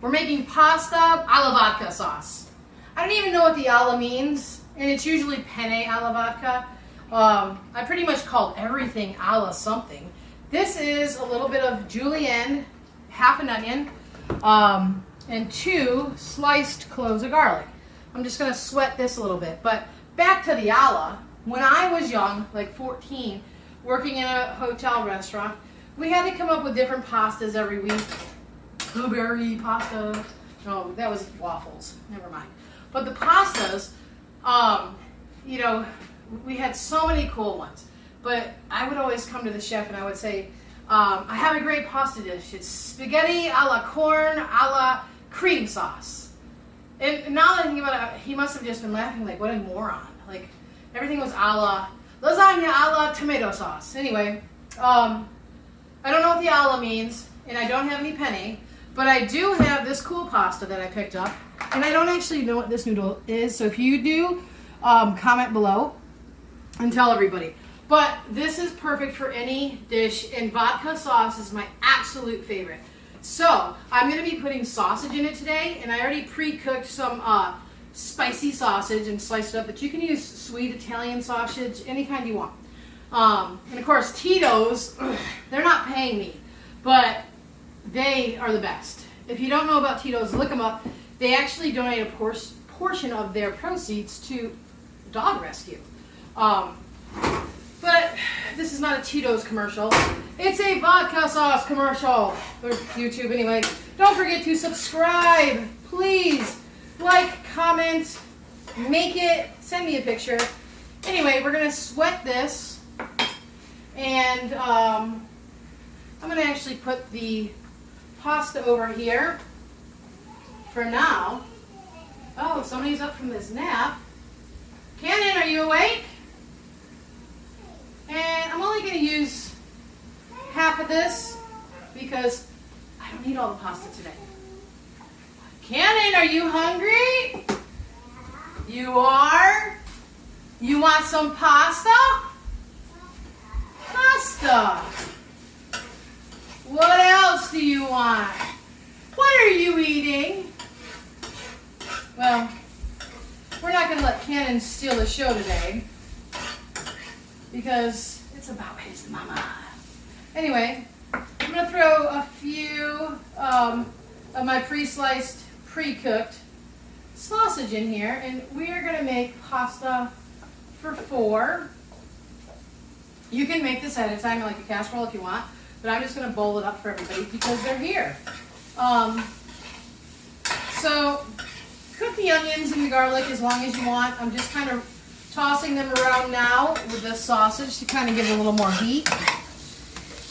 We're making pasta alla vodka sauce. I don't even know what the alla means, and it's usually penne alla vodka. I pretty much called everything alla something. This is a little bit of julienne, half an onion, and 2 sliced cloves of garlic. I'm just going to sweat this a little bit. But back to the alla. When I was young, like 14, working in a hotel restaurant, we had to come up with different pastas every week. Blueberry pasta. No, that was waffles. Never mind. But the pastas, you know, we had so many cool ones. But I would always come to the chef and I would say, I have a great pasta dish. It's spaghetti alla corn alla cream sauce. And now that I think about it, he must have just been laughing like, what a moron. Like, everything was alla lasagna alla tomato sauce. Anyway, I don't know what the alla means, and I don't have any penne, but I do have this cool pasta that I picked up, and I don't actually know what this noodle is, so if you do, comment below and tell everybody. But this is perfect for any dish, and vodka sauce is my absolute favorite. So, I'm going to be putting sausage in it today, and I already pre-cooked some spicy sausage and sliced it up, but you can use sweet Italian sausage, any kind you want. And of course, Tito's, they're not paying me, but they are the best. If you don't know about Tito's, look them up. They actually donate a portion of their proceeds to dog rescue. But this is not a Tito's commercial. It's a vodka sauce commercial. Or YouTube anyway. Don't forget to subscribe. Please. Like, comment, make it, send me a picture. Anyway, we're going to sweat this. And I'm going to actually put the pasta over here for now. Oh, somebody's up from this nap. Cannon, are you awake? And I'm only going to use half of this because I don't need all the pasta today. Cannon, are you hungry? You are? You want some pasta? Pasta. What else do you want? What are you eating? Well, we're not going to let Cannon steal the show today because it's about his mama. Anyway, I'm going to throw a few of my pre-sliced, pre-cooked sausage in here, and we are going to make pasta for 4. You can make this ahead of time in like a casserole if you want, but I'm just going to bowl it up for everybody because they're here. So cook the onions and the garlic as long as you want. I'm just kind of tossing them around now with the sausage to kind of give it a little more heat.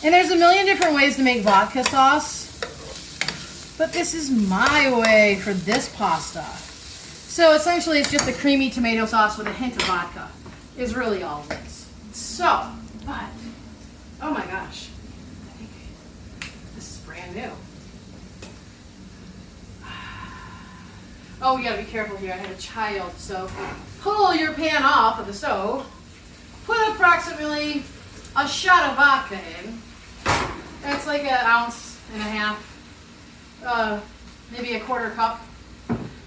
And there's a million different ways to make vodka sauce, but this is my way for this pasta. So essentially it's just a creamy tomato sauce with a hint of vodka is really all it is. So, but, oh my gosh, I think this is brand new. Oh, you gotta be careful here, I had a child, so pull your pan off of the stove, put approximately a shot of vodka in. That's like 1.5 ounces, maybe a 1/4 cup.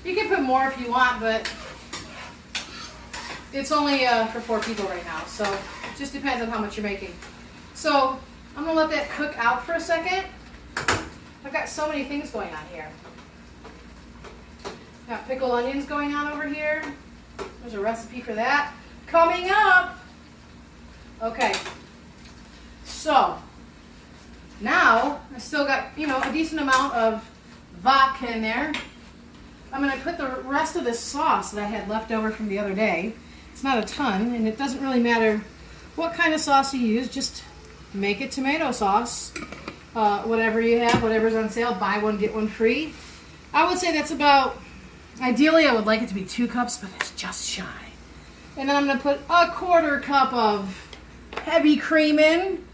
You can put more if you want, but it's only for 4 people right now, so it just depends on how much you're making. So I'm gonna let that cook out for a second. I've got so many things going on here. Got pickled onions going on over here. There's a recipe for that coming up. Okay, so now I still got, a decent amount of vodka in there. I'm going to put the rest of this sauce that I had left over from the other day. It's not a ton, and it doesn't really matter what kind of sauce you use. Just make it tomato sauce. Whatever you have, whatever's on sale, buy one, get one free. I would say that's about, ideally I would like it to be 2 cups, but it's just shy. And then I'm going to put a 1/4 cup of heavy cream in.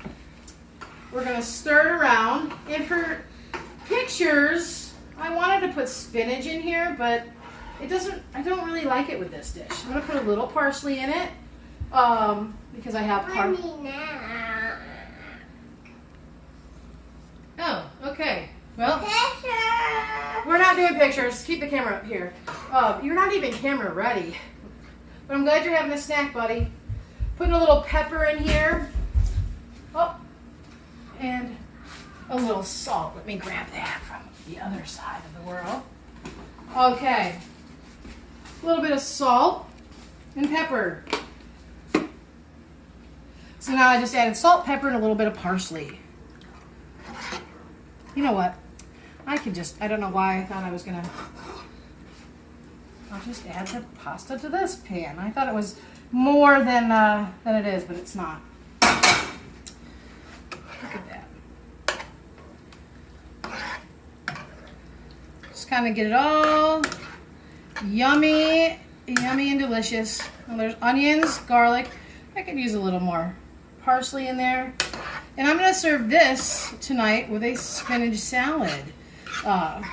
We're going to stir it around. And for pictures, I wanted to put spinach in here, but I don't really like it with this dish. I'm going to put a little parsley in it because I have Oh, okay. Well, We're not doing pictures. Keep the camera up here. You're not even camera ready. But I'm glad you're having a snack, buddy. Putting a little pepper in here. Oh, and a little salt. Let me grab that from the other side of the world. Okay. A little bit of salt and pepper. So now I just added salt, pepper, and a little bit of parsley. You know what? I don't know why I thought I was going to... I'll just add the pasta to this pan. I thought it was more than it is, but it's not. Look at that. Just kind of get it all yummy and delicious. And there's onions, garlic. I could use a little more parsley in there. And I'm going to serve this tonight with a spinach salad.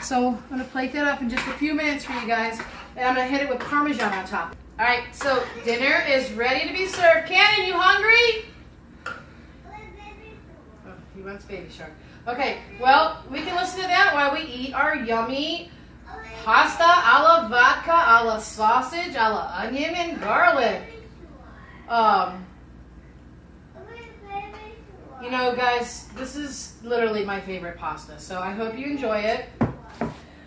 So I'm going to plate that up in just a few minutes for you guys. And I'm going to hit it with parmesan on top. All right, so dinner is ready to be served. Cannon, you hungry? Oh, he wants baby shark. Okay, well, we can listen to that while we eat our yummy pasta alla vodka, alla sausage, alla onion and garlic. You know, guys, this is literally my favorite pasta, so I hope you enjoy it.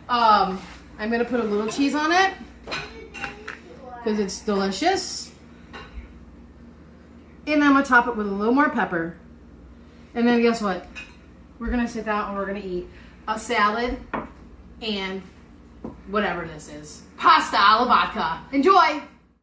I'm going to put a little cheese on it because it's delicious. And I'm going to top it with a little more pepper. And then guess what? We're going to sit down and we're going to eat a salad and whatever this is. Pasta alla vodka. Enjoy!